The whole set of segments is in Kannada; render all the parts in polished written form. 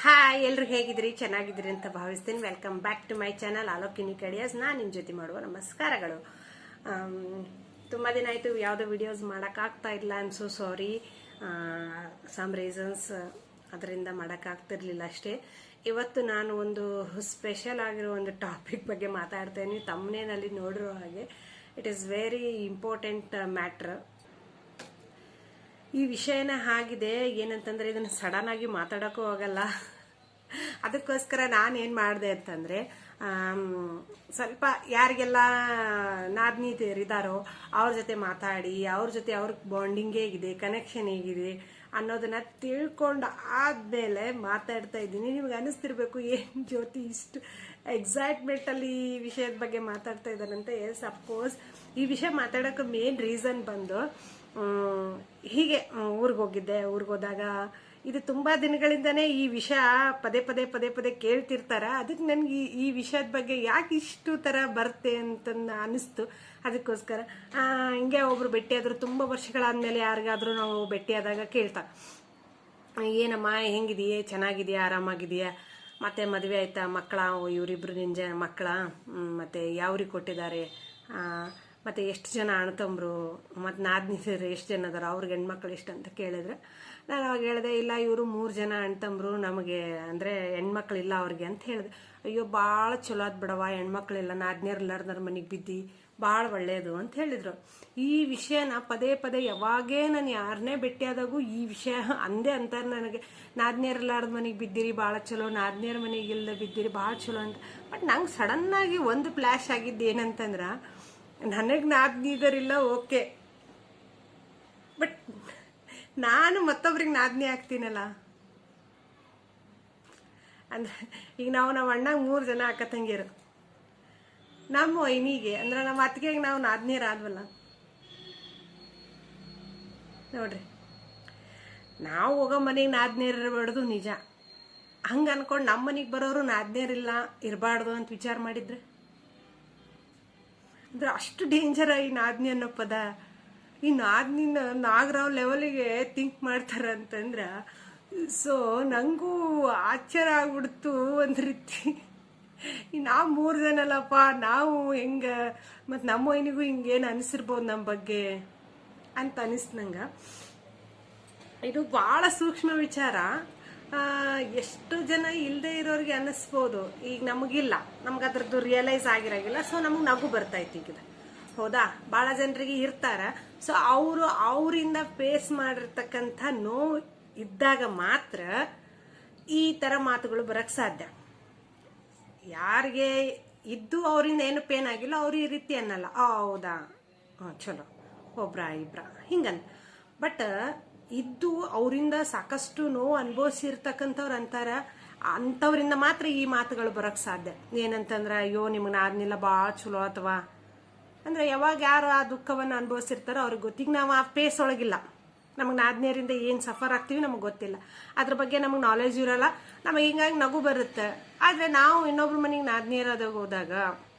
ಹಾಯ್ ಎಲ್ರು ಹೇಗಿದ್ರಿ ಚೆನ್ನಾಗಿದ್ರಿ ಅಂತ ಭಾವಿಸ್ತೀನಿ. Welcome back to my channel Alokini Kadiyas. ನಾನು ನಿಮ್ಮ ಜೊತೆ ಮಾಡುವ ನಮಸ್ಕಾರಗಳು. ತುಂಬ ದಿನ ಆಯಿತು ಯಾವುದೋ ವಿಡಿಯೋಸ್ ಮಾಡೋಕ್ಕಾಗ್ತಾ ಇಲ್ಲ. I am so sorry. Some reasons ಅದರಿಂದ ಮಾಡೋಕ್ಕಾಗ್ತಿರ್ಲಿಲ್ಲ ಅಷ್ಟೇ. ಇವತ್ತು ನಾನು ಒಂದು ಸ್ಪೆಷಲ್ ಆಗಿರೋ ಒಂದು ಟಾಪಿಕ್ ಬಗ್ಗೆ ಮಾತಾಡ್ತೇನೆ. ತಮ್ಮನೇನಲ್ಲಿ ನೋಡಿರೋ ಹಾಗೆ it is very important matter. ಈ ವಿಷಯನ ಆಗಿದೆ ಏನಂತಂದ್ರೆ ಇದನ್ನ ಸಡನ್ ಆಗಿ ಮಾತಾಡೋಕ್ಕೂ ಹೋಗಲ್ಲ. ಅದಕ್ಕೋಸ್ಕರ ನಾನೇನು ಮಾಡಿದೆ ಅಂತಂದ್ರೆ ಸ್ವಲ್ಪ ಯಾರಿಗೆಲ್ಲ ನಾದ್ನೀತಿಯರಿದ್ದಾರೋ ಅವ್ರ ಜೊತೆ ಮಾತಾಡಿ ಅವ್ರ ಜೊತೆ ಅವ್ರ ಬಾಂಡಿಂಗ್ ಹೇಗಿದೆ, ಕನೆಕ್ಷನ್ ಹೇಗಿದೆ ಅನ್ನೋದನ್ನ ತಿಳ್ಕೊಂಡು ಆದ್ಮೇಲೆ ಮಾತಾಡ್ತಾ ಇದ್ದೀನಿ. ನಿಮ್ಗೆ ಅನಿಸ್ತಿರ್ಬೇಕು ಏನ್ ಜ್ಯೋತಿ ಇಷ್ಟು ಎಕ್ಸೈಟ್ಮೆಂಟ್ ಅಲ್ಲಿ ಈ ವಿಷಯದ ಬಗ್ಗೆ ಮಾತಾಡ್ತಾ ಇದ್ದಾರಂತೆ. ಎಸ್ ಅಫ್ಕೋರ್ಸ್ ಈ ವಿಷಯ ಮಾತಾಡೋಕೆ ಮೇನ್ ರೀಸನ್ ಬಂದು ಹೀಗೆ ಊರಿಗೆ ಹೋಗಿದ್ದೆ. ಊರಿಗೆ ಹೋದಾಗ ಇದು ತುಂಬಾ ದಿನಗಳಿಂದನೇ ಈ ವಿಷಯ ಪದೇ ಪದೇ ಪದೇ ಪದೇ ಕೇಳ್ತಿರ್ತಾರ. ಅದಕ್ಕೆ ನನ್ಗೆ ಈ ವಿಷಯದ ಬಗ್ಗೆ ಯಾಕೆ ಇಷ್ಟು ತರ ಬರುತ್ತೆ ಅಂತ ಅನಿಸ್ತು. ಅದಕ್ಕೋಸ್ಕರ ಹಿಂಗೆ ಒಬ್ರು ಭೇಟಿಯಾದ್ರು, ತುಂಬಾ ವರ್ಷಗಳಾದ್ಮೇಲೆ ಯಾರಿಗಾದ್ರೂ ನಾವು ಭೇಟಿಯಾದಾಗ ಕೇಳ್ತಾ, ಏನಮ್ಮ ಹೆಂಗಿದೀಯ, ಚೆನ್ನಾಗಿದೆಯಾ, ಆರಾಮಾಗಿದೆಯಾ, ಮತ್ತೆ ಮದುವೆ ಆಯ್ತಾ, ಮಕ್ಕಳ, ಇವರಿಬ್ರು ನಿಂಜ ಮಕ್ಕಳ, ಮತ್ತೆ ಯಾವ್ರಿಗೆ ಕೊಟ್ಟಿದ್ದಾರೆ, ಮತ್ತೆ ಎಷ್ಟು ಜನ ಅಣ್ಣತಂಬ್ರು, ಮತ್ತು ನಾದ್ನಿಸರು ಎಷ್ಟು ಜನ ಅದಾರ, ಅವ್ರಿಗೆ ಹೆಣ್ಮಕ್ಳು ಎಷ್ಟು ಅಂತ ಕೇಳಿದ್ರೆ ನಾನು ಅವಾಗ ಹೇಳಿದೆ, ಇಲ್ಲ ಇವರು 3 ಜನ ಅಣ್ಣತಂಬ್ರು, ನಮಗೆ ಅಂದರೆ ಹೆಣ್ಮಕ್ಳಿಲ್ಲ ಅವ್ರಿಗೆ ಅಂತ ಹೇಳಿದೆ. ಅಯ್ಯೋ ಭಾಳ ಚಲೋ ಆದ್ ಬಿಡವ, ಹೆಣ್ಮಕ್ಳಿಲ್ಲ, ನಾದ್ನೇರ್ಲಾರ್ದರ ಮನೆಗೆ ಬಿದ್ದಿ, ಭಾಳ ಒಳ್ಳೇದು ಅಂತ ಹೇಳಿದ್ರು. ಈ ವಿಷಯನ ಪದೇ ಪದೇ ಯಾವಾಗೇ ನಾನು ಯಾರನ್ನೇ ಭೇಟಿಯಾದಾಗೂ ಈ ವಿಷಯ ಅಂದೇ ಅಂತಾರೆ ನನಗೆ. ನಾದ್ನೇರ್ಲಾರ್ದ ಮನೆಗೆ ಬಿದ್ದಿರಿ ಭಾಳ ಚಲೋ, ನಾದ್ನೇರ್ ಮನೆಗೆ ಇಲ್ಲದೆ ಬಿದ್ದಿರಿ ಭಾಳ ಚಲೋ ಅಂತ. ಬಟ್ ನಂಗೆ ಸಡನ್ ಆಗಿ ಒಂದು ಫ್ಲ್ಯಾಶ್ ಆಗಿದ್ದು ಏನಂತಂದ್ರೆ, ನನಗೆ ನಾದ್ನಿದರಿಲ್ಲ ಓಕೆ, ಬಟ್ ನಾನು ಮತ್ತೊಬ್ರಿಗೆ ನಾದ್ನಿ ಆಗ್ತೀನಲ್ಲ. ಅಂದ್ರೆ ಈಗ ನಮ್ಮ ಅಣ್ಣಗೆ 3 ಜನ ಅಕ್ಕ ತಂಗಿಯರು, ನಮ್ಮ ವೈನಿಗೆ ಅಂದ್ರೆ ನಮ್ಮ ಅತ್ತಿಗೆಗೆ ನಾವು ನಾದ್ನೀರ್ ಆದ್ವಲ್ಲ ನೋಡ್ರಿ. ನಾವು ಹೋಗೋ ಮನೆಗೆ ನಾದ್ನೀರ್ ಇರಬಾರ್ದು ನಿಜ. ಹಂಗ ಅನ್ಕೊಂಡು ನಮ್ಮ ಮನೆಗೆ ಬರೋರು ನಾದ್ನೇರಿಲ್ಲ ಇರಬಾರ್ದು ಅಂತ ವಿಚಾರ ಮಾಡಿದ್ರೆ ಅಂದ್ರೆ ಅಷ್ಟು ಡೇಂಜರ್ ಈ ನಾದ್ನಿ ಅನ್ನೋ ಪದ. ಈ ನಾದ್ನಿನ ನಾಗರಾವ್ ಲೆವೆಲಿಗೆ ಥಿಂಕ್ ಮಾಡ್ತಾರ ಅಂತಂದ್ರ ಸೊ ನಂಗೂ ಆಶ್ಚರ್ಯ ಆಗ್ಬಿಡ್ತು ಒಂದ್ ರೀತಿ. ನಾವು 3 ಜನ ಅಲ್ಲಪ್ಪ, ನಾವು ಹೆಂಗ ಮತ್ ನಮ್ಮ ವೈನಿಗೂ ಹಿಂಗೇನು ಅನಿಸಿರ್ಬೋದು ನಮ್ಮ ಬಗ್ಗೆ ಅಂತ ಅನಿಸ್ತು ನಂಗ. ಇದು ಬಹಳ ಸೂಕ್ಷ್ಮ ವಿಚಾರ. ಎಷ್ಟು ಜನ ಇಲ್ಲದೆ ಇರೋರಿಗೆ ಅನ್ನಿಸ್ಬೋದು, ಈಗ ನಮಗಿಲ್ಲ, ನಮ್ಗೆ ಅದ್ರದ್ದು ರಿಯಲೈಸ್ ಆಗಿರಾಗಿಲ್ಲ. ಸೊ ನಮಗೆ ನಗು ಬರ್ತೈತಿ ಈಗ, ಹೌದಾ? ಬಹಳ ಜನರಿಗೆ ಇರ್ತಾರ. ಸೊ ಅವರಿಂದ ಫೇಸ್ ಮಾಡಿರ್ತಕ್ಕಂಥ ನೋವು ಇದ್ದಾಗ ಮಾತ್ರ ಈ ತರ ಮಾತುಗಳು ಬರಕ್ ಸಾಧ್ಯ. ಯಾರಿಗೆ ಇದ್ದು ಅವರಿಂದ ಏನು ಪೇನ್ ಆಗಿಲ್ಲ ಅವ್ರು ಈ ರೀತಿ ಅನ್ನಲ್ಲ, ಹೌದಾ ಚಲೋ ಒಬ್ರ ಇಬ್ರ ಹಿಂಗಂತ. ಬಟ್ ಇದ್ದು ಅವರಿಂದ ಸಾಕಷ್ಟು ನೋವು ಅನುಭವಿಸಿರ್ತಕ್ಕಂಥವ್ರು ಅಂತಾರ, ಅಂಥವ್ರಿಂದ ಮಾತ್ರ ಈ ಮಾತುಗಳು ಬರಕ್ ಸಾಧ್ಯ. ಏನಂತಂದ್ರ, ಅಯ್ಯೋ ನಿಮ್ಗೆ ನಾದ್ನಿಲ್ಲ ಭಾಳ ಚಲೋ, ಅಥವಾ ಅಂದ್ರೆ ಯಾವಾಗ ಯಾರು ಆ ದುಃಖವನ್ನು ಅನುಭವಿಸಿರ್ತಾರೋ ಅವ್ರಿಗೆ ಗೊತ್ತಿಗೆ. ನಾವು ಆ ಫೇಸ್ ಒಳಗಿಲ್ಲ, ನಮಗೆ ನಾದ್ನೇರಿಂದ ಏನು ಸಫರ್ ಆಗ್ತೀವಿ ನಮಗೆ ಗೊತ್ತಿಲ್ಲ, ಅದ್ರ ಬಗ್ಗೆ ನಮಗೆ ನಾಲೆಜ್ ಇರಲ್ಲ. ನಮಗೆ ಹಿಂಗಾಗಿ ನಗು ಬರುತ್ತೆ. ಆದ್ರೆ ನಾವು ಇನ್ನೊಬ್ರ ಮನೆಗೆ ನಾದ್ನೀರಾದಾಗ ಹೋದಾಗ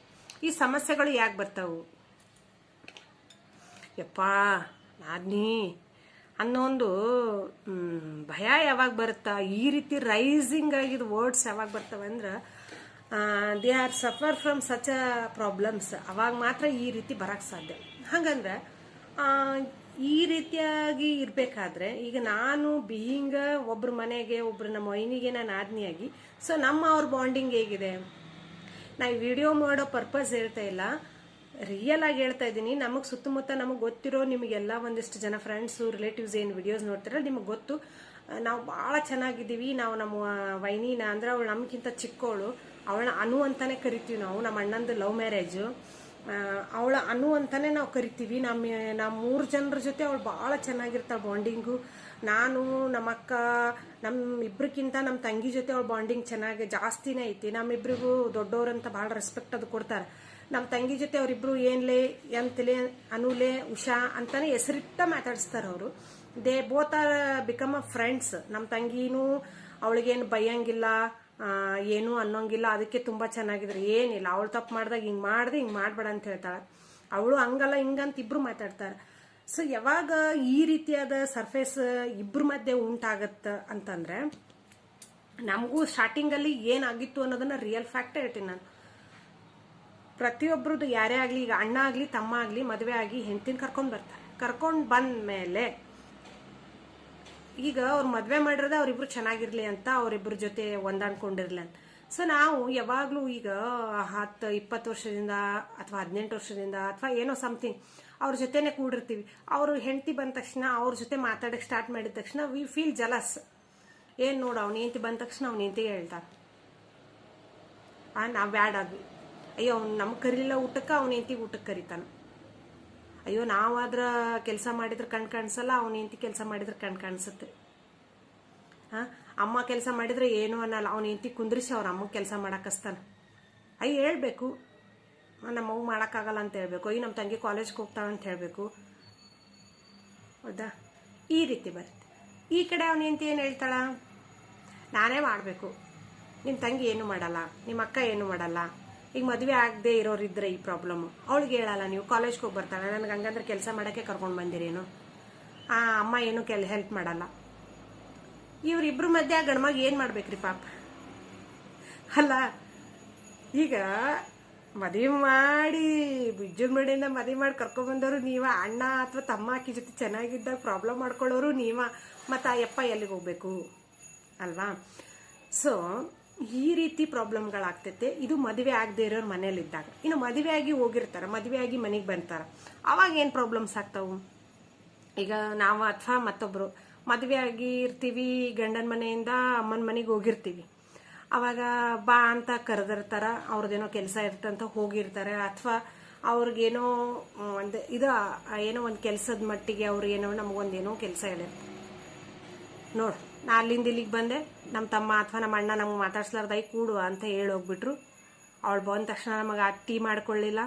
ಈ ಸಮಸ್ಯೆಗಳು ಯಾಕೆ ಬರ್ತಾವು? ಯಪ್ಪಾ ನಾದ್ನಿ ಅನ್ನೊಂದು ಭಯ ಯಾವಾಗ ಬರುತ್ತಾ, ಈ ರೀತಿ ರೈಸಿಂಗ್ ಆಗಿದ್ ವರ್ಡ್ಸ್ ಯಾವಾಗ ಬರ್ತವೆ ಅಂದ್ರೆ they are suffer from such a problems. ಅವಾಗ ಮಾತ್ರ ಈ ರೀತಿ ಬರಕ್ ಸಾಧ್ಯ. ಹಂಗಂದ್ರೆ ಈ ರೀತಿಯಾಗಿ ಇರ್ಬೇಕಾದ್ರೆ ಈಗ ನಾನು ಬೀಯಿಂಗ್ ಒಬ್ರ ಮನೆಗೆ, ಒಬ್ರು ನಮ್ಮ ವೈನಿಗೆ ನಾನು ಆದ್ನಿಯಾಗಿ, ಸೊ ಅವ್ರ ಬಾಂಡಿಂಗ್ ಹೇಗಿದೆ? ನಾ ಈ ವಿಡಿಯೋ ಮಾಡೋ ಪರ್ಪಸ್ ಹೇಳ್ತಾ ಇಲ್ಲ, ರಿಯಲ್ ಆಗಿ ಹೇಳ್ತಾ ಇದ್ದೀನಿ. ನಮಗ್ ಸುತ್ತಮುತ್ತ ನಮಗ್ ಗೊತ್ತಿರೋ ನಿಮಗೆಲ್ಲ ಒಂದಿಷ್ಟು ಜನ ಫ್ರೆಂಡ್ಸು, ರಿಲೇಟಿವ್ಸ್ ಏನು ವಿಡಿಯೋಸ್ ನೋಡ್ತಾರ ನಿಮಗೆ ಗೊತ್ತು, ನಾವು ಭಾಳ ಚೆನ್ನಾಗಿದ್ದೀವಿ. ನಾವು ನಮ್ಮ ವೈನಿನ ಅಂದ್ರೆ ಅವಳು ನಮ್ಗಿಂತ ಚಿಕ್ಕವಳು, ಅವಳ ಅನು ಅಂತಾನೆ ಕರಿತೀವಿ ನಾವು. ನಮ್ಮ ಅಣ್ಣಂದು ಲವ್ ಮ್ಯಾರೇಜು, ಅವಳ ಅನು ಅಂತಾನೆ ನಾವು ಕರಿತೀವಿ. ನಮ್ಮ 3 ಜನರ ಜೊತೆ ಅವಳು ಭಾಳ ಚೆನ್ನಾಗಿರ್ತಾಳೆ ಬಾಂಡಿಂಗು. ನಾನು ನಮ್ಮ ಅಕ್ಕ, ಇಬ್ರಿಗಿಂತ ನಮ್ಮ ತಂಗಿ ಜೊತೆ ಅವಳ ಬಾಂಡಿಂಗ್ ಚೆನ್ನಾಗಿ ಜಾಸ್ತಿನೇ ಐತಿ. ನಮ್ಮಿಬ್ರಿಗೂ ದೊಡ್ಡವ್ರಂತ ಭಾಳ ರೆಸ್ಪೆಕ್ಟ್ ಅದು ಕೊಡ್ತಾರೆ. ನಮ್ಮ ತಂಗಿ ಜೊತೆ ಅವರಿಬ್ರು ಏನ್ಲೇ ಎಂತಲೇ ಅನುಲೇ ಉಷಾ ಅಂತಾನೆ ಹೆಸರಿಟ್ಟ ಮಾತಾಡಿಸ್ತಾರ ಅವರು. They both are become a friends. ನಮ್ಮ ತಂಗಿನೂ ಅವಳಿಗೇನು ಬೈಯಂಗಿಲ್ಲ, ಏನು ಅನ್ನೋಂಗಿಲ್ಲ, ಅದಕ್ಕೆ ತುಂಬಾ ಚೆನ್ನಾಗಿದ್ರು. ಏನಿಲ್ಲ, ಅವಳು ತಪ್ಪು ಮಾಡ್ದಾಗ ಹಿಂಗ್ ಮಾಡ್ದೆ ಹಿಂಗ್ ಮಾಡ್ಬೇಡ ಅಂತ ಹೇಳ್ತಾಳೆ, ಅವಳು ಹಂಗಲ್ಲ ಹಿಂಗಂತ ಇಬ್ರು ಮಾತಾಡ್ತಾರ. ಸೊ ಯಾವಾಗ ಈ ರೀತಿಯಾದ ಸರ್ಫೇಸ್ ಇಬ್ರ ಮಧ್ಯೆ ಉಂಟಾಗತ್ತ ಅಂತಂದ್ರೆ ನಮಗೂ ಸ್ಟಾರ್ಟಿಂಗಲ್ಲಿ ಏನಾಗಿತ್ತು ಅನ್ನೋದನ್ನ ರಿಯಲ್ ಫ್ಯಾಕ್ಟ್ ಹೇಳ್ತೀನಿ ನಾನು. ಪ್ರತಿಯೊಬ್ಬರದ್ದು ಯಾರೇ ಆಗಲಿ, ಈಗ ಅಣ್ಣ ಆಗಲಿ ತಮ್ಮ ಆಗಲಿ ಮದುವೆ ಆಗಿ ಹೆಂಡತಿನ ಕರ್ಕೊಂಡು ಬರ್ತಾರೆ. ಕರ್ಕೊಂಡು ಬಂದ ಮೇಲೆ ಈಗ ಅವ್ರು ಮದುವೆ ಮಾಡಿರೋದೇ ಅವರಿಬ್ರು ಚೆನ್ನಾಗಿರ್ಲಿ ಅಂತ, ಅವರಿಬ್ಬರ ಜೊತೆ ಹೊಂದಾಣ್ಕೊಂಡಿರ್ಲಿ ಅಂತ. ಸೊ ನಾವು ಯಾವಾಗಲೂ ಈಗ 10-20 ವರ್ಷದಿಂದ ಅಥವಾ 18 ವರ್ಷದಿಂದ ಅಥವಾ ಏನೋ ಸಮಥಿಂಗ್ ಅವ್ರ ಜೊತೆನೆ ಕೂಡಿರ್ತೀವಿ. ಅವರು ಹೆಂಡತಿ ಬಂದ ತಕ್ಷಣ ಅವ್ರ ಜೊತೆ ಮಾತಾಡಕ್ಕೆ ಸ್ಟಾರ್ಟ್ ಮಾಡಿದ ತಕ್ಷಣ ವಿ ಫೀಲ್ ಜಲಸ್. ಏನು ನೋಡು, ಅವ್ನ ಹೆಂಡತಿ ಬಂದ ತಕ್ಷಣ ಅವ್ನ ಹೆಂಡತಿಗೆ ಹೇಳ್ತಾರೆ, ನಾವು ಬ್ಯಾಡ್ ಆದ್ವಿ. ಅಯ್ಯೋ ಅವ್ನು ನಮ್ಗೆ ಕರೀಲಿಲ್ಲ ಊಟಕ್ಕೆ, ಅವ್ನ ಹೆಂಡತಿಗೆ ಊಟಕ್ಕೆ ಕರೀತಾನೆ. ಅಯ್ಯೋ ನಾವಾದ್ರ ಕೆಲಸ ಮಾಡಿದ್ರೆ ಕಣ್ ಕಾಣಿಸಲ್ಲ, ಅವ್ನ ಹೆಂಡತಿ ಕೆಲಸ ಮಾಡಿದ್ರೆ ಕಣ್ ಕಾಣಿಸುತ್ತೆ. ಅಮ್ಮ ಕೆಲಸ ಮಾಡಿದ್ರೆ ಏನು ಅನ್ನಲ್ಲ, ಅವ್ನ ಹೆಂಡತಿ ಕುಂದ್ರಿಸಿ ಅವ್ರ ಅಮ್ಮಗೆ ಕೆಲಸ ಮಾಡಕ್ಕಸ್ತಾನೆ. ಅಯ್ಯ ಹೇಳ್ಬೇಕು, ನಮ್ಮ ಅವ್ಗೆ ಮಾಡೋಕ್ಕಾಗಲ್ಲ ಅಂತ ಹೇಳ್ಬೇಕು. ಅಯ್ಯ ನಮ್ಮ ತಂಗಿ ಕಾಲೇಜ್ಗೆ ಹೋಗ್ತಾಳೆ ಅಂತ ಹೇಳಬೇಕು. ಹೌದಾ? ಈ ರೀತಿ ಬರುತ್ತೆ. ಈ ಕಡೆ ಅವ್ನ ಹೆಂಡತಿ ಏನು ಹೇಳ್ತಾಳ, ನಾನೇ ಮಾಡಬೇಕು, ನಿಮ್ಮ ತಂಗಿ ಏನು ಮಾಡಲ್ಲ, ನಿಮ್ಮ ಅಕ್ಕ ಏನು ಮಾಡಲ್ಲ. ಈಗ ಮದುವೆ ಆಗದೆ ಇರೋರಿದ್ರೆ ಈ ಪ್ರಾಬ್ಲಮ್ಮು. ಅವಳಿಗೆ ಹೇಳಲ್ಲ, ನೀವು ಕಾಲೇಜ್ಗೆ ಹೋಗಿ ಬರ್ತಾಳೆ, ನನಗೆ ಹಂಗಂದ್ರೆ ಕೆಲಸ ಮಾಡೋಕ್ಕೆ ಕರ್ಕೊಂಡು ಬಂದಿರೇನು, ಅಮ್ಮ ಏನು ಹೆಲ್ಪ್ ಮಾಡಲ್ಲ. ಇವರಿಬ್ರು ಮಧ್ಯೆ ಆ ಗಂಡ್ಮಗೆ ಏನು ಮಾಡ್ಬೇಕ್ರಿ ಪಾಪ ಅಲ್ಲ. ಈಗ ಮದುವೆ ಮಾಡಿ ಬಿಜ್ಜುಮಡಿಯಿಂದ ಮದುವೆ ಮಾಡಿ ಕರ್ಕೊಂಡ್ಬಂದವರು ನೀವ, ಅಣ್ಣ ಅಥವಾ ತಮ್ಮ ಅಕ್ಕಿ ಜೊತೆ ಚೆನ್ನಾಗಿದ್ದಾಗ ಪ್ರಾಬ್ಲಮ್ ಮಾಡ್ಕೊಳ್ಳೋರು ನೀವ, ಮತ್ತು ಆ ಯಪ್ಪ ಎಲ್ಲಿಗೆ ಹೋಗ್ಬೇಕು ಅಲ್ವಾ? ಸೊ ಈ ರೀತಿ ಪ್ರಾಬ್ಲಮ್ಗಳಾಗ್ತೈತೆ. ಇದು ಮದುವೆ ಆಗದೆ ಇರೋರು ಮನೇಲಿದ್ದಾಗ. ಇನ್ನು ಮದುವೆ ಆಗಿ ಹೋಗಿರ್ತಾರೆ, ಮದುವೆ ಆಗಿ ಮನೆಗೆ ಬರ್ತಾರೆ, ಅವಾಗ ಏನು ಪ್ರಾಬ್ಲಮ್ಸ್ ಆಗ್ತಾವು? ಈಗ ನಾವು ಅಥವಾ ಮತ್ತೊಬ್ರು ಮದುವೆ ಆಗಿ ಇರ್ತೀವಿ, ಗಂಡನ ಮನೆಯಿಂದ ಅಮ್ಮನ ಮನೆಗೆ ಹೋಗಿರ್ತೀವಿ. ಅವಾಗ ಬಾ ಅಂತ ಕರೆದಿರ್ತಾರ, ಅವ್ರದ್ದೇನೋ ಕೆಲಸ ಇರ್ತಂತ ಹೋಗಿರ್ತಾರೆ. ಅಥವಾ ಅವ್ರಿಗೇನೋ ಒಂದು ಏನೋ ಒಂದು ಕೆಲಸದ ಮಟ್ಟಿಗೆ ಅವ್ರಿಗೇನೋ ನಮಗೊಂದೇನೋ ಕೆಲಸ ಹೇಳಿರ್ತಾರೆ. ನೋಡು, ನಾ ಅಲ್ಲಿಂದ ಇಲ್ಲಿಗೆ ಬಂದೆ, ನಮ್ಮ ತಮ್ಮ ಅಥವಾ ನಮ್ಮ ಅಣ್ಣ ನಮ್ಗೆ ಮಾತಾಡ್ಸ್ಲಾರ್ದಾಯಿ ಕೂಡು ಅಂತ ಹೇಳೋಗ್ಬಿಟ್ರು. ಅವಳು ಬಂದ ತಕ್ಷಣ ನಮಗೆ ಟೀ ಮಾಡ್ಕೊಳ್ಳಿಲ್ಲ,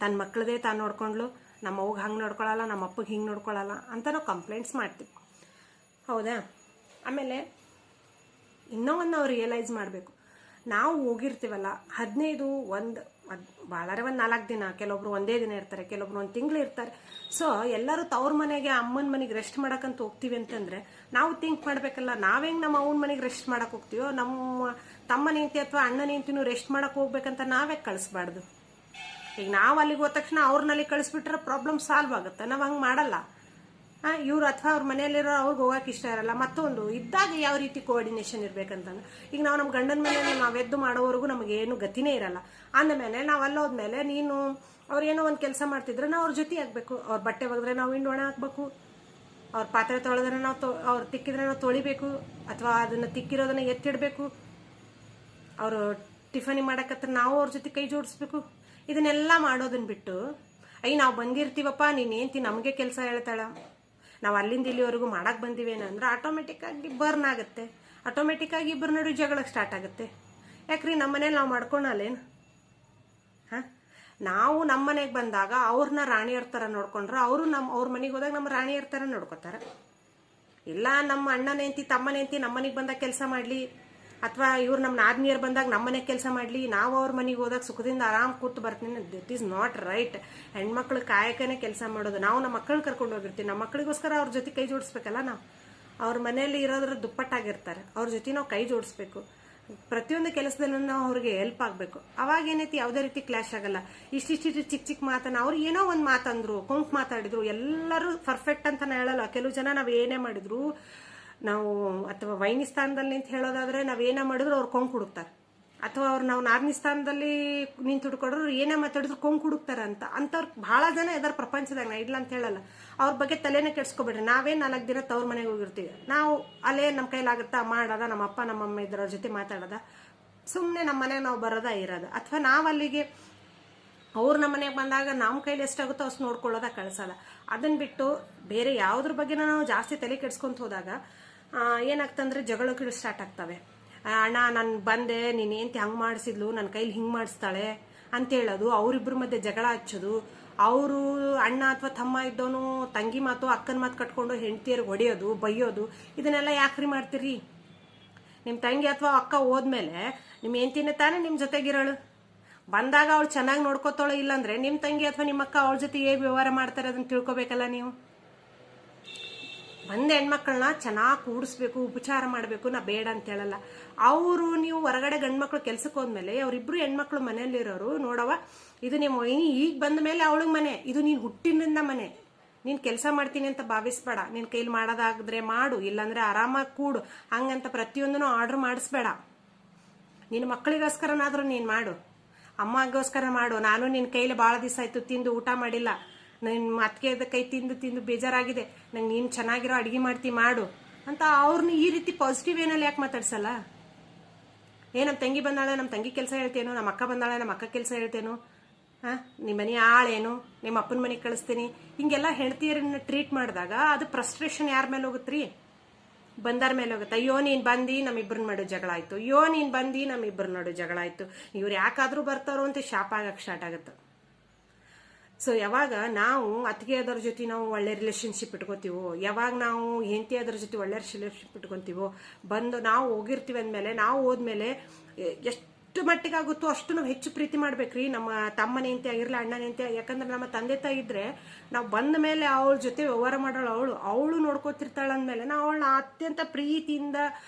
ತನ್ನ ಮಕ್ಕಳದೇ ತಾನು ನೋಡ್ಕೊಂಡ್ಲು, ನಮ್ಮ ಅವ್ಗೆ ಹಂಗೆ ನೋಡ್ಕೊಳ್ಳಲ್ಲ, ನಮ್ಮ ಅಪ್ಪಗೆ ಹಿಂಗೆ ನೋಡ್ಕೊಳ್ಳಲ್ಲ ಅಂತ ನಾವು ಕಂಪ್ಲೇಂಟ್ಸ್ ಮಾಡ್ತೀವಿ. ಹೌದಾ? ಆಮೇಲೆ ಇನ್ನೂ ಒಂದು ನಾವು ರಿಯಲೈಸ್ ಮಾಡಬೇಕು, ನಾವು ಹೋಗಿರ್ತೀವಲ್ಲ 15 ಭಾಳಾರೆ ಒಂದು 4 ದಿನ, ಕೆಲವೊಬ್ರು ಒಂದೇ ದಿನ ಇರ್ತಾರೆ, ಕೆಲವೊಬ್ರು 1 ತಿಂಗಳು ಇರ್ತಾರೆ. ಸೊ ಎಲ್ಲರೂ ತವ್ರ ಮನೆಗೆ ಅಮ್ಮನ ಮನೆಗೆ ರೆಸ್ಟ್ ಮಾಡಕ್ಕಂತ ಹೋಗ್ತೀವಿ ಅಂತಂದ್ರೆ ನಾವು ಥಿಂಕ್ ಮಾಡ್ಬೇಕಲ್ಲ, ನಾವೇಂಗೆ ನಮ್ಮ ಅವನ ಮನೆಗೆ ರೆಸ್ಟ್ ಮಾಡಕ್ಕೆ ಹೋಗ್ತೀವೋ, ನಮ್ಮ ತಮ್ಮನ ಹೆಂಡತಿ ಅಥವಾ ಅಣ್ಣನ ಹೆಂಡತಿನೂ ರೆಸ್ಟ್ ಮಾಡಕ್ಕೆ ಹೋಗ್ಬೇಕಂತ ನಾವೇ ಕಳಿಸ್ಬಾರ್ದು. ಈಗ ನಾವು ಅಲ್ಲಿಗೆ ಹೋದ ತಕ್ಷಣ ಅವ್ರನ್ನಲ್ಲಿ ಕಳಿಸ್ಬಿಟ್ರೆ ಪ್ರಾಬ್ಲಮ್ ಸಾಲ್ವ್ ಆಗುತ್ತೆ. ನಾವು ಹಂಗೆ ಮಾಡಲ್ಲ. ಇವ್ರು ಅಥವಾ ಅವ್ರ ಮನೆಯಲ್ಲಿರೋ ಅವ್ರಿಗೆ ಹೋಗಕ್ಕೆ ಇಷ್ಟ ಇರಲ್ಲ. ಮತ್ತೊಂದು ಇದ್ದಾಗ ಯಾವ ರೀತಿ ಕೋಆರ್ಡಿನೇಷನ್ ಇರ್ಬೇಕಂತಂದ್ರೆ, ಈಗ ನಾವು ನಮ್ಮ ಗಂಡನ ಮನೆಯಲ್ಲಿ ನಾವೆದ್ದು ಮಾಡೋವರೆಗೂ ನಮಗೇನು ಗತಿನೇ ಇರಲ್ಲ. ಅಂದಮೇಲೆ ನಾವು ಅಲ್ಲೋದ್ಮೇಲೆ ನೀನು ಅವ್ರೇನೋ ಒಂದು ಕೆಲಸ ಮಾಡ್ತಿದ್ರೆ ನಾವು ಅವ್ರ ಜೊತೆ ಆಗ್ಬೇಕು. ಅವ್ರ ಬಟ್ಟೆ ಒಗೆದ್ರೆ ನಾವು ಹಿಂಡು ಒಣ ಹಾಕ್ಬೇಕು, ಅವ್ರ ಪಾತ್ರೆ ತೊಳೆದ್ರೆ ನಾವು ಅವ್ರು ತಿಕ್ಕಿದ್ರೆ ನಾವು ತೊಳಿಬೇಕು, ಅಥವಾ ಅದನ್ನು ತಿಕ್ಕಿರೋದನ್ನ ಎತ್ತಿಡಬೇಕು. ಅವರು ಟಿಫನಿ ಮಾಡಕತ್ರ ನಾವು ಅವ್ರ ಜೊತೆ ಕೈ ಜೋಡಿಸ್ಬೇಕು. ಇದನ್ನೆಲ್ಲ ಮಾಡೋದನ್ನ ಬಿಟ್ಟು ನಾವು ಬಂದಿರ್ತೀವಪ್ಪ, ನೀನೇಂತಿ ನಮಗೆ ಕೆಲಸ ಹೇಳ್ತಾಳ, ನಾವು ಅಲ್ಲಿಂದ ಇಲ್ಲಿವರೆಗೂ ಮಾಡಕ್ಕೆ ಬಂದಿವೇನೋ ಅಂದ್ರೆ ಆಟೋಮೆಟಿಕ್ ಆಗಿ ಬರ್ನ್ ಆಗುತ್ತೆ. ಆಟೋಮೆಟಿಕ್ ಆಗಿ ಇಬ್ಬರ ನಡುವೆ ಜಗಳಕ್ಕೆ ಸ್ಟಾರ್ಟ್ ಆಗುತ್ತೆ. ಯಾಕ್ರಿ ನಮ್ಮ ಮನೇಲಿ ನಾವು ಮಾಡ್ಕೊಳಲ್ಲೇನು? ನಾವು ನಮ್ಮ ಮನೆಗೆ ಬಂದಾಗ ಅವ್ರನ್ನ ರಾಣಿಯರ್ ಥರ ನೋಡ್ಕೊಂಡ್ರೆ ಅವರು ಅವ್ರ ಮನೆಗೆ ಹೋದಾಗ ನಮ್ಮ ರಾಣಿಯರ್ ಥರ ನೋಡ್ಕೋತಾರೆ. ಇಲ್ಲ ನಮ್ಮ ಅಣ್ಣನ ಹೆಂಡತಿ ತಮ್ಮನ ಹೆಂಡತಿ ನಮ್ಮ ಮನೆಗೆ ಬಂದಾಗ ಕೆಲಸ ಮಾಡಲಿ, ಅಥವಾ ಇವ್ರು ನಮ್ಮ ನಾದ್ನಿಯರ್ ಬಂದಾಗ ನಮ್ಮ ಮನೆಗೆ ಕೆಲಸ ಮಾಡಲಿ, ನಾವು ಅವ್ರ ಮನೆಗೆ ಹೋದಾಗ ಸುಖದಿಂದ ಆರಾಮ್ ಕೂತು ಬರ್ತೀನಿ. That is not right. ಹೆಣ್ಮಕ್ಳು ಕಾಯಕನೇ ಕೆಲಸ ಮಾಡೋದು. ನಾವು ನಮ್ಮ ಮಕ್ಕಳನ್ನ ಕರ್ಕೊಂಡು ಹೋಗಿರ್ತೀವಿ, ನಮ್ಮ ಮಕ್ಕಳಿಗೋಸ್ಕರ ಅವ್ರ ಜೊತೆ ಕೈ ಜೋಡಿಸ್ಬೇಕಲ್ಲ. ನಾವು ಅವ್ರ ಮನೆಯಲ್ಲಿ ಇರೋದ್ರ ದುಪ್ಪಟ್ಟಾಗಿರ್ತಾರೆ, ಅವ್ರ ಜೊತೆ ನಾವು ಕೈ ಜೋಡಿಸ್ಬೇಕು. ಪ್ರತಿಯೊಂದು ಕೆಲಸದಲ್ಲೂ ನಾವು ಅವ್ರಿಗೆ ಹೆಲ್ಪ್ ಆಗಬೇಕು. ಅವಾಗ ಏನೈತಿ, ಯಾವುದೇ ರೀತಿ ಕ್ಲಾಶ್ ಆಗಲ್ಲ. ಇಷ್ಟಿಷ್ಟು ಚಿಕ್ಕ ಚಿಕ್ಕ ಮಾತನ್ನ ಅವ್ರು ಏನೋ ಒಂದು ಮಾತಂದ್ರು, ಕೊಂಕ್ ಮಾತಾಡಿದ್ರು, ಎಲ್ಲರೂ ಪರ್ಫೆಕ್ಟ್ ಅಂತ ಹೇಳಲ್ಲ. ಕೆಲವು ಜನ ನಾವು ಏನೇ ಮಾಡಿದ್ರು, ನಾವು ಅಥವಾ ವೈನಿ ಸ್ಥಾನದಲ್ಲಿ ನಿಂತು ಹೇಳೋದಾದ್ರೆ ನಾವೇನೇ ಮಾಡಿದ್ರು ಅವ್ರು ಕೊಂಕ್ ಹುಡುಕ್ತಾರೆ, ಅಥವಾ ಅವ್ರು ನಾವು ನಾರ್ನಿ ಸ್ಥಾನದಲ್ಲಿ ನಿಂತು ಹುಡ್ಕೊಡ್ರು ಏನೇ ಮಾತಾಡಿದ್ರು ಕೊಂಕ್ ಹುಡುಕ್ತಾರೆ ಅಂಥವ್ರು ಭಾಳ ಜನ ಇದಾರೆ ಪ್ರಪಂಚದಾಗ. ನಾ ಇಲ್ಲ ಅಂತ ಹೇಳಲ್ಲ. ಅವ್ರ ಬಗ್ಗೆ ತಲೆನೇ ಕೆಡ್ಸ್ಕೊಬೇಡ್ರಿ. ನಾವೇ 4 ದಿನ ತವ್ರ ಮನೆಗೆ ಹೋಗಿರ್ತೀವಿ, ನಾವು ಅಲ್ಲೇ ನಮ್ಮ ಕೈಲಾಗುತ್ತಾ ಮಾಡೋದ, ನಮ್ಮ ಅಪ್ಪ ನಮ್ಮಮ್ಮ ಇದ್ರವ್ರ ಜೊತೆ ಮಾತಾಡೋದ, ಸುಮ್ಮನೆ ನಮ್ಮ ಮನೆಗೆ ನಾವು ಬರೋದ ಇರೋದು. ಅಥವಾ ನಾವು ಅಲ್ಲಿಗೆ ಅವ್ರು ನಮ್ಮ ಮನೆಗೆ ಬಂದಾಗ ನಮ್ಮ ಕೈಲಿ ಎಷ್ಟಾಗುತ್ತೋ ಅಷ್ಟು ನೋಡ್ಕೊಳ್ಳೋದ, ಕಳ್ಸೋದ. ಅದನ್ನ ಬಿಟ್ಟು ಬೇರೆ ಯಾವುದ್ರ ಬಗ್ಗೆ ನಾವು ಜಾಸ್ತಿ ತಲೆ ಕೆಡ್ಸ್ಕೊಂತ ಹೋದಾಗ ಏನಾಗ್ತಂದ್ರೆ ಜಗಳಗಳು ಸ್ಟಾರ್ಟ್ ಆಗ್ತವೆ. ಅಣ್ಣ ನಾನು ಬಂದೆ, ನೀನು ಏಂತಿ ಹಂಗೆ ಮಾಡಿಸಿದ್ಲು, ನನ್ನ ಕೈಲಿ ಹಿಂಗೆ ಮಾಡಿಸ್ತಾಳೆ ಅಂತ ಹೇಳೋದು, ಅವರಿಬ್ಬರ ಮಧ್ಯೆ ಜಗಳ ಹಚ್ಚೋದು. ಅವರು ಅಣ್ಣ ಅಥವಾ ತಮ್ಮ ಇದ್ದವನು ತಂಗಿ ಮಾತು ಅಕ್ಕನ ಮಾತು ಕಟ್ಕೊಂಡು ಹೆಂಡತಿಯರಿಗೆ ಹೊಡೆಯೋದು, ಬೈಯೋದು. ಇದನ್ನೆಲ್ಲ ಯಾಕ್ರಿ ಮಾಡ್ತೀರಿ? ನಿಮ್ಮ ತಂಗಿ ಅಥವಾ ಅಕ್ಕ ಹೋದ್ಮೇಲೆ ನಿಮ್ಮ ಹೆಂಡತಿನೇ ತಾನೇ ನಿಮ್ಮ ಜೊತೆಗಿರೋಳು. ಬಂದಾಗ ಅವಳು ಚೆನ್ನಾಗಿ ನೋಡ್ಕೋತಾಳೆ. ಇಲ್ಲಾಂದ್ರೆ ನಿಮ್ಮ ತಂಗಿ ಅಥವಾ ನಿಮ್ಮ ಅಕ್ಕ ಅವಳ ಜೊತೆ ಹೇಗೆ ವ್ಯವಹಾರ ಮಾಡ್ತಾರೆ ಅದನ್ನ ತಿಳ್ಕೊಬೇಕಲ್ಲ ನೀವು. ಬಂದ ಹೆಣ್ಮಕ್ಳನ್ನ ಚೆನ್ನಾಗಿ ಕೂಡಿಸ್ಬೇಕು, ಉಪಚಾರ ಮಾಡಬೇಕು. ನಾ ಬೇಡ ಅಂತ ಹೇಳಲ್ಲ. ಅವರು ನೀವು ಹೊರಗಡೆ ಗಂಡ್ಮಕ್ಳು ಕೆಲ್ಸಕ್ಕೆ ಹೋದ್ಮೇಲೆ ಅವರಿಬ್ರು ಹೆಣ್ಮಕ್ಳು ಮನೆಯಲ್ಲಿರೋರು ನೋಡವ, ಇದು ನಿಮ್ಮ ಈಗ ಬಂದ ಮೇಲೆ ಅವಳಿಗೆ ಮನೆ, ಇದು ನೀನು ಹುಟ್ಟಿನಿಂದ ಮನೆ, ನೀನು ಕೆಲಸ ಮಾಡ್ತೀನಿ ಅಂತ ಭಾವಿಸ್ಬೇಡ. ನಿನ್ನ ಕೈಲಿ ಮಾಡೋದಾಗಿದ್ರೆ ಮಾಡು, ಇಲ್ಲಾಂದ್ರೆ ಆರಾಮಾಗಿ ಕೂಡು. ಹಂಗಂತ ಪ್ರತಿಯೊಂದನ್ನು ಆರ್ಡರ್ ಮಾಡಿಸ್ಬೇಡ. ನಿನ್ನ ಮಕ್ಕಳಿಗೋಸ್ಕರನಾದ್ರೂ ನೀನು ಮಾಡು, ಅಮ್ಮಗೋಸ್ಕರ ಮಾಡು. ನಾನು ನಿನ್ನ ಕೈಲಿ ಭಾಳ ದಿವಸ ಆಯ್ತು ತಿಂದು ಊಟ ಮಾಡಿಲ್ಲ, ನನ್ನ ಅತ್ತಿಗೆ ಕೈ ತಿಂದು ತಿಂದು ಬೇಜಾರಾಗಿದೆ, ನಂಗೆ ನೀನು ಚೆನ್ನಾಗಿರೋ ಅಡುಗೆ ಮಾಡ್ತಿ ಮಾಡು ಅಂತ ಅವ್ರನ್ನ ಈ ರೀತಿ ಪಾಸಿಟಿವ್ ಏನಲ್ಲಿ ಯಾಕೆ ಮಾತಾಡ್ಸಲ್ಲ? ನಮ್ಮ ತಂಗಿ ಬಂದಾಳೆ, ನಮ್ಮ ತಂಗಿ ಕೆಲಸ ಹೇಳ್ತೇನೋ, ನಮ್ಮ ಅಕ್ಕ ಬಂದಾಳೆ, ನಮ್ಮ ಅಕ್ಕ ಕೆಲಸ ಹೇಳ್ತೇನೋ, ನಿಮ್ಮ ಮನೆ ಆಳೇನು, ನಿಮ್ಮ ಅಪ್ಪನ ಮನೆಗೆ ಕಳಿಸ್ತೀನಿ, ಹಿಂಗೆಲ್ಲ ಹೆಂಡತಿಯರನ್ನ ಟ್ರೀಟ್ ಮಾಡಿದಾಗ ಅದು ಫ್ರಸ್ಟ್ರೇಷನ್ ಯಾರ ಮೇಲೆ ಹೋಗುತ್ತ್ರಿ? ಬಂದಾರ ಮೇಲೆ ಹೋಗುತ್ತೆ. ಅಯ್ಯೋ ನೀನು ಬಂದು ನಮ್ಮಿಬ್ಬರನ್ನ ಮಾಡೋ ಜಗಳ ಆಯ್ತು, ಅಯ್ಯೋ ನೀನು ಬಂದು ನಮ್ಮಿಬ್ಬರು ನೋಡೋ ಜಗಳ ಆಯ್ತು, ಇವ್ರು ಯಾಕಾದ್ರೂ ಬರ್ತಾರೋ ಅಂತ ಶಾಪ್ ಆಗಕ್ಕೆ ಸ್ಟಾರ್ಟ್ ಆಗುತ್ತೆ. ಸೊ ಯಾವಾಗ ನಾವು ಅತ್ತಿಗೆ ಅದರ ಜೊತೆ ನಾವು ಒಳ್ಳೆ ರಿಲೇಶನ್ಶಿಪ್ ಇಟ್ಕೋತೀವೋ, ಯಾವಾಗ ನಾವು ಹೆಂಡತಿ ಅದರ ಜೊತೆ ಒಳ್ಳೆ ರಿಲೇಶನ್ಶಿಪ್ ಇಟ್ಕೊತೀವೋ, ಬಂದು ನಾವು ಹೋಗಿರ್ತೀವಿ ಅಂದಮೇಲೆ, ನಾವು ಹೋದ್ಮೇಲೆ ಎಷ್ಟು ಮಟ್ಟಿಗಾಗುತ್ತೋ ಅಷ್ಟು ನಾವು ಹೆಚ್ಚು ಪ್ರೀತಿ ಮಾಡ್ಬೇಕ್ರಿ ನಮ್ಮ ತಮ್ಮನ ಹೆಂಡತಿ ಆಗಿರಲಿ, ಅಣ್ಣನ ಹೆಂಡತಿ. ಯಾಕಂದ್ರೆ ನಮ್ಮ ತಂದೆ ತಾಯಿ ಇದ್ರೆ ನಾವು ಬಂದ ಮೇಲೆ ಅವಳ ಜೊತೆ ವ್ಯವಹಾರ ಮಾಡೋಳು, ಅವಳು ನೋಡ್ಕೋತಿರ್ತಾಳ ಅಂದಮೇಲೆ ನಾವು ಅವಳನ್ನ ಅತ್ಯಂತ ಪ್ರೀತಿಯಿಂದ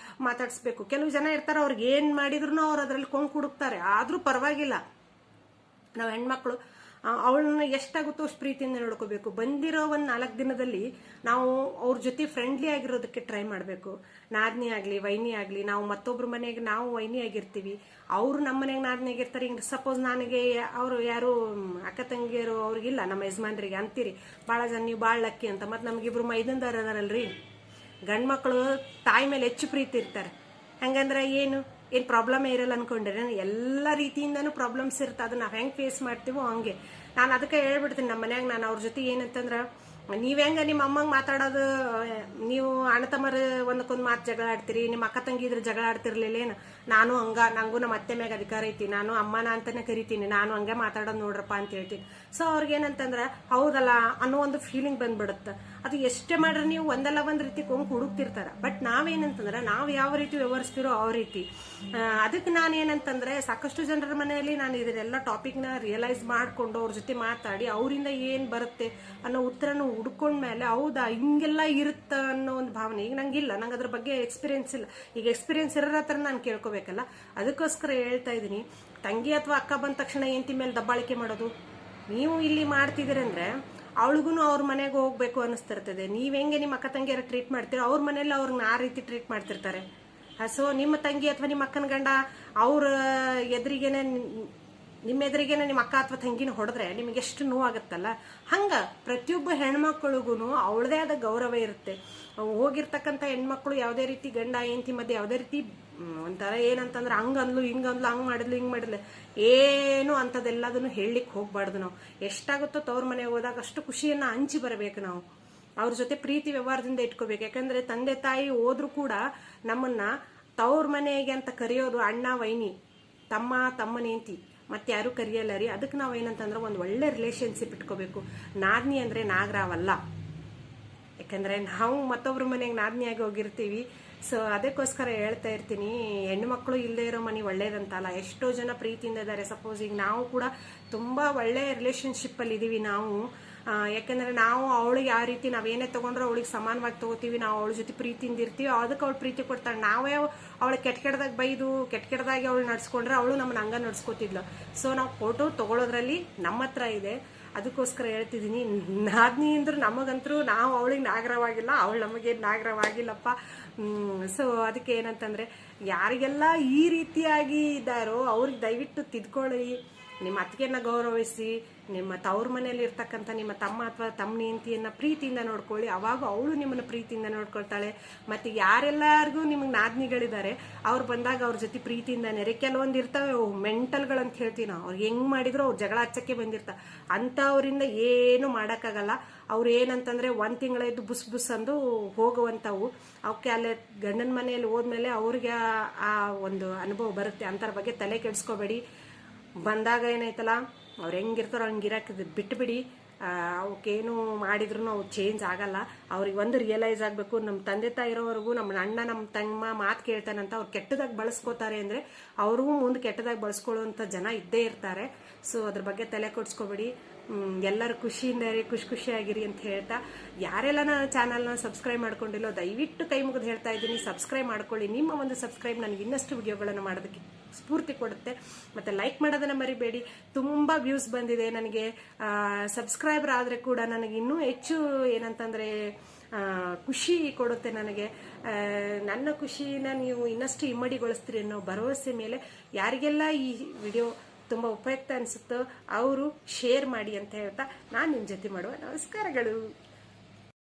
ಮಾತಾಡಿಸ್ಬೇಕು. ಕೆಲವು ಜನ ಇರ್ತಾರೆ, ಅವ್ರಿಗೆ ಏನ್ ಮಾಡಿದ್ರು ಅವ್ರು ಅದ್ರಲ್ಲಿ ಕೊಂಕು ಹುಡುಕ್ತಾರೆ, ಆದ್ರೂ ಪರವಾಗಿಲ್ಲ. ನಾವು ಹೆಣ್ಮಕ್ಳು ಅವಳನ್ನ ಎಷ್ಟಾಗುತ್ತೋ ಅಷ್ಟು ಪ್ರೀತಿಯಿಂದ ನೋಡ್ಕೋಬೇಕು. ಬಂದಿರೋ ಒಂದು 4 ದಿನದಲ್ಲಿ ನಾವು ಅವ್ರ ಜೊತೆ ಫ್ರೆಂಡ್ಲಿ ಆಗಿರೋದಕ್ಕೆ ಟ್ರೈ ಮಾಡಬೇಕು. ನಾದ್ನಿ ಆಗಲಿ ವೈನಿ ಆಗಲಿ, ನಾವು ಮತ್ತೊಬ್ರ ಮನೆಗೆ ನಾವು ವೈನಿ ಆಗಿರ್ತೀವಿ, ಅವರು ನಮ್ಮ ಮನೆಗೆ ನಾದ್ನಿ ಆಗಿರ್ತಾರೆ. ಹಿಂಗೆ ಸಪೋಸ್ ನನಗೆ ಅವರು ಯಾರು ಅಕ್ಕ ತಂಗಿಯರು ಅವ್ರಿಗಿಲ್ಲ, ನಮ್ಮ ಯಜಮಾನ್ರಿಗೆ ಅಂತೀರಿ ಭಾಳ ಜನ ನೀವು ಭಾಳ ಲಕ್ಕಿ ಅಂತ. ಮತ್ತು ನಮಗಿಬ್ರು ಮೈದಂದಾರ ಅದಾರಲ್ರಿ, ಗಂಡು ಮಕ್ಕಳು ತಾಯಿ ಮೇಲೆ ಹೆಚ್ಚು ಪ್ರೀತಿ ಇರ್ತಾರೆ. ಹಂಗಂದ್ರೆ ಏನು ಪ್ರಾಬ್ಲಮೇ ಇರಲ್ಲ ಅನ್ಕೊಂಡ್ರೆ, ಎಲ್ಲ ರೀತಿಯಿಂದನೂ ಪ್ರಾಬ್ಲಮ್ಸ್ ಇರುತ್ತೆ. ಅದನ್ನ ನಾವು ಹೆಂಗೆ ಫೇಸ್ ಮಾಡ್ತೀವೋ ಹಂಗೆ. ನಾನು ಅದಕ್ಕೆ ಹೇಳ್ಬಿಡ್ತೀನಿ ನಮ್ಮ ಮನ್ಯಾಗ, ನಾನು ಅವ್ರ ಜೊತೆ ಏನಂತಂದ್ರೆ, ನೀವ್ ಹೆಂಗ ನಿಮ್ಮ ಅಮ್ಮಂಗೆ ಮಾತಾಡೋದು, ನೀವು ಅಣ್ಣ ತಮ್ಮರು ಒಂದಕ್ಕೊಂದು ಮಾತು ಜಗಳ ಆಡ್ತೀರಿ, ನಿಮ್ಮ ಅಕ್ಕ ತಂಗಿ ಇದ್ರೆ ಜಗಳ ಆಡ್ತಿರ್ಲಿಲ್ಲೇನು? ನಾನು ಹಂಗ, ನಂಗೂ ನಮ್ಮ ಅತ್ತೆ ಮ್ಯಾಗ ಅಧಿಕಾರ ಐತಿ, ನಾನು ಅಮ್ಮನ ಅಂತಾನೆ ಕರಿತೀನಿ, ನಾನು ಹಂಗೆ ಮಾತಾಡೋದು ನೋಡ್ರಪ್ಪ ಅಂತ ಹೇಳ್ತೀನಿ. ಸೊ ಅವ್ರಿಗೇನಂತಂದ್ರೆ ಹೌದಲ್ಲ ಅನ್ನೋ ಒಂದು ಫೀಲಿಂಗ್ ಬಂದ್ಬಿಡುತ್ತೆ. ಅದು ಎಷ್ಟೇ ಮಾಡ್ರೆ ನೀವು ಒಂದಲ್ಲ ಒಂದ್ ರೀತಿ ಕೊಂಕು ಹುಡುಕ್ತಿರ್ತಾರ. ಬಟ್ ನಾವೇನಂತಂದ್ರೆ ನಾವು ಯಾವ ರೀತಿ ವ್ಯವಹರಿಸ್ತಿರೋ ಆ ರೀತಿ. ಅದಕ್ಕೆ ನಾನೇನಂತಂದ್ರೆ ಸಾಕಷ್ಟು ಜನರ ಮನೆಯಲ್ಲಿ ನಾನು ಇದನ್ನೆಲ್ಲ ಟಾಪಿಕ್ನ ರಿಯಲೈಸ್ ಮಾಡ್ಕೊಂಡು ಅವ್ರ ಜೊತೆ ಮಾತಾಡಿ ಅವರಿಂದ ಏನ್ ಬರುತ್ತೆ ಅನ್ನೋ ಉತ್ತರನ ಹುಡ್ಕೊಂಡ್ಮೇಲೆ, ಹೌದಾ ಹಿಂಗೆಲ್ಲ ಇರುತ್ತ ಅನ್ನೋ ಒಂದು ಭಾವನೆ. ಈಗ ನಂಗಿಲ್ಲ, ನಂಗೆ ಅದ್ರ ಬಗ್ಗೆ ಎಕ್ಸ್ಪೀರಿಯನ್ಸ್ ಇಲ್ಲ. ಈಗ ಎಕ್ಸ್ಪೀರಿಯನ್ಸ್ ಇರೋರ ಹತ್ರ ನಾನು ಕೇಳ್ಕೊಬೇಕಲ್ಲ, ಅದಕ್ಕೋಸ್ಕರ ಹೇಳ್ತಾ ಇದೀನಿ. ತಂಗಿ ಅಥವಾ ಅಕ್ಕ ಬಂದ ತಕ್ಷಣ ಹೆಂಡತಿ ಮೇಲೆ ದಬ್ಬಾಳಿಕೆ ಮಾಡೋದು ನೀವು ಇಲ್ಲಿ ಮಾಡ್ತಿದ್ದೀರಂದ್ರೆ ಅವಳಿಗೂ ಅವ್ರ ಮನೆಗೆ ಹೋಗ್ಬೇಕು ಅನಿಸ್ತಿರ್ತದೆ. ನೀವ್ ಹೆಂಗೆ ನಿಮ್ಮ ಅಕ್ಕ ತಂಗಿಯರ ಟ್ರೀಟ್ ಮಾಡ್ತೀರೋ ಅವ್ರ ಮನೇಲಿ ಅವ್ರನ್ನ ಆ ರೀತಿ ಟ್ರೀಟ್ ಮಾಡ್ತಿರ್ತಾರೆ. ಸೊ ನಿಮ್ಮ ತಂಗಿ ಅಥವಾ ನಿಮ್ಮ ಅಕ್ಕನ ಗಂಡ ಅವ್ರ ಎದುರಿಗೇನೆ, ನಿಮ್ಮ ಎದುರಿಗೇನೆ ನಿಮ್ಮ ಅಕ್ಕ ಅಥವಾ ತಂಗಿನ ಹೊಡೆದ್ರೆ ನಿಮಗೆ ಎಷ್ಟು ನೋವಾಗುತ್ತಲ್ಲ. ಹಂಗ ಪ್ರತಿಯೊಬ್ಬ ಹೆಣ್ಮಕ್ಳಿಗೂ ಅವಳದೇ ಆದ ಗೌರವ ಇರುತ್ತೆ. ಹೋಗಿರ್ತಕ್ಕಂಥ ಹೆಣ್ಮಕ್ಳು ಯಾವುದೇ ರೀತಿ ಗಂಡ ಹೆಂಡತಿ ಮಧ್ಯೆ ಯಾವುದೇ ರೀತಿ ಒಂಥರ ಏನಂತಂದ್ರೆ ಹಂಗಂದ್ಲು ಹಿಂಗಂದ್ಲು, ಹಂಗ್ ಮಾಡಿದ್ಲು ಹಿಂಗ್ ಮಾಡಿದ್ಲು ಏನು ಅಂತದೆಲ್ಲದನ್ನು ಹೇಳಲಿಕ್ಕೆ ಹೋಗ್ಬಾರ್ದು. ನಾವು ಎಷ್ಟಾಗುತ್ತೋ ತವ್ರ ಮನೆಗೆ ಹೋದಾಗ ಅಷ್ಟು ಖುಷಿಯನ್ನ ಹಂಚಿ ಬರಬೇಕು. ನಾವು ಅವ್ರ ಜೊತೆ ಪ್ರೀತಿ ವ್ಯವಹಾರದಿಂದ ಇಟ್ಕೋಬೇಕು. ಯಾಕಂದ್ರೆ ತಂದೆ ತಾಯಿ ಹೋದ್ರು ಕೂಡ ನಮ್ಮನ್ನ ತವ್ರ ಮನೆಗೆ ಅಂತ ಕರೆಯೋದು ಅಣ್ಣ ವೈನಿ, ತಮ್ಮ ತಮ್ಮನ ಹೆಂಡತಿ, ಮತ್ತೆ ಯಾರು ಕರೆಯಲ್ಲ ರೀ. ಅದಕ್ಕೆ ನಾವು ಏನಂತಂದ್ರೆ ಒಂದು ಒಳ್ಳೆ ರಿಲೇಶನ್ಶಿಪ್ ಇಟ್ಕೋಬೇಕು. ನಾದ್ನಿ ಅಂದ್ರೆ ನಾಗರಾವಲ್ಲ. ಯಾಕಂದ್ರೆ ನಾವು ಮತ್ತೊಬ್ರ ಮನೆಗೆ ನಾದ್ನಿಯಾಗಿ ಹೋಗಿರ್ತೀವಿ. ಸೊ ಅದಕ್ಕೋಸ್ಕರ ಹೇಳ್ತಾ ಇರ್ತೀನಿ, ಹೆಣ್ಣು ಮಕ್ಕಳು ಇಲ್ಲದೆ ಇರೋ ಮನೆ ಒಳ್ಳೇದಂತಲ್ಲ. ಎಷ್ಟೋ ಜನ ಪ್ರೀತಿಯಿಂದ ಇದ್ದಾರೆ. ಸಪೋಸ್ ಈಗ ನಾವು ಕೂಡ ತುಂಬಾ ಒಳ್ಳೆ ರಿಲೇಶನ್ಶಿಪ್ ಅಲ್ಲಿ ಇದೀವಿ ನಾವು. ಯಾಕಂದ್ರೆ ನಾವು ಅವಳಿಗೆ ಯಾವ ರೀತಿ ನಾವೇನೇ ತಗೊಂಡ್ರು ಅವಳಿಗೆ ಸಮಾನವಾಗಿ ತಗೋತೀವಿ. ನಾವು ಅವಳ ಜೊತೆ ಪ್ರೀತಿಯಿಂದ ಇರ್ತೀವಿ, ಅದಕ್ಕೆ ಅವಳು ಪ್ರೀತಿ ಕೊಡ್ತಾಳೆ. ನಾವೇ ಅವಳು ಕೆಟ್ಟದಾಗ ಬೈದು ಕೆಟ್ಟದಾಗಿ ಅವಳು ನಡ್ಸ್ಕೊಂಡ್ರೆ ಅವಳು ನಮ್ಮನ್ನ ಹಂಗ ನಡ್ಸ್ಕೊತಿದ್ಲು. ಸೊ ನಾವು ಫೋಟೋ ತಗೊಳ್ಳೋದ್ರಲ್ಲಿ ನಮ್ಮ ಹತ್ರ ಇದೆ. ಅದಕ್ಕೋಸ್ಕರ ಹೇಳ್ತಿದ್ದೀನಿ, ನಾದ್ನಿ ಅಂದ್ರೆ ನಮಗಂತರೂ ನಾವು ಅವಳಿಗೆ ನಾಗರವಾಗಿಲ್ಲ, ಅವಳು ನಮಗೆ ನಾಗರವಾಗಿಲ್ಲಪ್ಪ. ಸೊ ಅದಕ್ಕೆ ಏನಂತಂದ್ರೆ ಯಾರಿಗೆಲ್ಲ ಈ ರೀತಿಯಾಗಿ ಇದ್ದಾರೋ ಅವ್ರಿಗೆ ದಯವಿಟ್ಟು ತಿದ್ಕೊಳ್ಳಿ. ನಿಮ್ಮ ಅತ್ತಿಗೆಯನ್ನ ಗೌರವಿಸಿ, ನಿಮ್ಮ ತವ್ರ ಮನೆಯಲ್ಲಿ ಇರ್ತಕ್ಕಂಥ ನಿಮ್ಮ ತಮ್ಮ ಅಥವಾ ತಮ್ಮನ ಹೆಂಡತಿಯನ್ನ ಪ್ರೀತಿಯಿಂದ ನೋಡ್ಕೊಳ್ಳಿ. ಅವಾಗ ಅವಳು ನಿಮ್ಮನ್ನ ಪ್ರೀತಿಯಿಂದ ನೋಡ್ಕೊಳ್ತಾಳೆ. ಮತ್ತೆ ಯಾರೆಲ್ಲರಿಗೂ ನಿಮಗೆ ನಾದ್ನಿಗಳಿದ್ದಾರೆ ಅವ್ರು ಬಂದಾಗ ಅವ್ರ ಜೊತೆ ಪ್ರೀತಿಯಿಂದ ನೆರೆ. ಕೆಲವೊಂದು ಇರ್ತವೆ ಮೆಂಟಲ್ಗಳಂತ ಹೇಳ್ತೀವಿ ನಾವು, ಅವ್ರು ಹೆಂಗ್ ಮಾಡಿದ್ರು ಅವ್ರು ಜಗಳ ಹಚ್ಚಕ್ಕೆ ಬಂದಿರ್ತಾರೆ. ಅಂಥವ್ರಿಂದ ಏನು ಮಾಡೋಕ್ಕಾಗಲ್ಲ. ಅವ್ರು ಏನಂತಂದ್ರೆ 1 ತಿಂಗಳ ಇದ್ದು ಬುಸ್ ಬುಸ್ ಅಂದು ಹೋಗುವಂಥವು. ಅವಕ್ಕೆ ಅಲ್ಲೇ ಗಂಡನ ಮನೆಯಲ್ಲಿ ಹೋದ್ಮೇಲೆ ಅವ್ರಿಗೆ ಆ ಒಂದು ಅನುಭವ ಬರುತ್ತೆ. ಅಂಥವ್ರ ಬಗ್ಗೆ ತಲೆ ಕೆಡಿಸ್ಕೋಬೇಡಿ. ಬಂದಾಗ ಏನಾಯ್ತಲ್ಲ ಅವ್ರು ಹೆಂಗಿರ್ತಾರೋ ಹಂಗಿರಕ್ಕೆ ಬಿಟ್ಬಿಡಿ. ಅವಕ್ಕೇನು ಮಾಡಿದ್ರು ಅವು ಚೇಂಜ್ ಆಗಲ್ಲ. ಅವ್ರಿಗೆ ಒಂದು ರಿಯಲೈಸ್ ಆಗಬೇಕು, ನಮ್ಮ ತಂದೆ ತಾಯಿ ಇರೋವರೆಗೂ ನಮ್ಮ ಅಣ್ಣ ನಮ್ಮ ತಮ್ಮ ಮಾತು ಕೇಳ್ತಾನಂತ ಅವ್ರು ಕೆಟ್ಟದಾಗಿ ಬಳಸ್ಕೋತಾರೆ ಅಂದರೆ ಅವ್ರಿಗೂ ಮುಂದೆ ಕೆಟ್ಟದಾಗಿ ಬಳಸ್ಕೊಳ್ಳುವಂಥ ಜನ ಇದ್ದೇ ಇರ್ತಾರೆ. ಸೊ ಅದ್ರ ಬಗ್ಗೆ ತಲೆ ಕೊಡ್ಸ್ಕೊಬೇಡಿ. ಎಲ್ಲರೂ ಖುಷಿಯಿಂದರಿ ಖುಷಿಯಾಗಿರಿ ಅಂತ ಹೇಳ್ತಾ, ಯಾರೆಲ್ಲ ನನ್ನ ಚಾನಲ್ನ ಸಬ್ಸ್ಕ್ರೈಬ್ ಮಾಡ್ಕೊಂಡಿಲ್ಲೋ ದಯವಿಟ್ಟು ಕೈ ಮುಗಿದು ಹೇಳ್ತಾ ಇದ್ದೀನಿ, ಸಬ್ಸ್ಕ್ರೈಬ್ ಮಾಡ್ಕೊಳ್ಳಿ. ನಿಮ್ಮ ಒಂದು ಸಬ್ಸ್ಕ್ರೈಬ್ ನನಗೆ ಇನ್ನಷ್ಟು ವಿಡಿಯೋಗಳನ್ನು ಮಾಡೋದಕ್ಕೆ ಸ್ಫೂರ್ತಿ ಕೊಡುತ್ತೆ. ಮತ್ತು ಲೈಕ್ ಮಾಡೋದನ್ನ ಮರಿಬೇಡಿ. ತುಂಬ ವ್ಯೂಸ್ ಬಂದಿದೆ ನನಗೆ, ಸಬ್ಸ್ಕ್ರೈಬರ್ ಆದರೆ ಕೂಡ ನನಗೆ ಇನ್ನೂ ಹೆಚ್ಚು ಏನಂತಂದರೆ ಖುಷಿ ಕೊಡುತ್ತೆ ನನಗೆ. ನನ್ನ ಖುಷಿನ ನೀವು ಇನ್ನಷ್ಟು ಇಮ್ಮಡಿಗೊಳಿಸ್ತೀರಿ ಅನ್ನೋ ಭರವಸೆ ಮೇಲೆ ಯಾರಿಗೆಲ್ಲ ಈ ವಿಡಿಯೋ ತುಂಬ ಉಪಯುಕ್ತ ಅನಿಸುತ್ತೋ ಅವರು ಶೇರ್ ಮಾಡಿ ಅಂತ ಹೇಳ್ತಾ ನಾನು ನಿಮ್ಮ ಜೊತೆ ಮಾಡುವ ನಮಸ್ಕಾರಗಳು.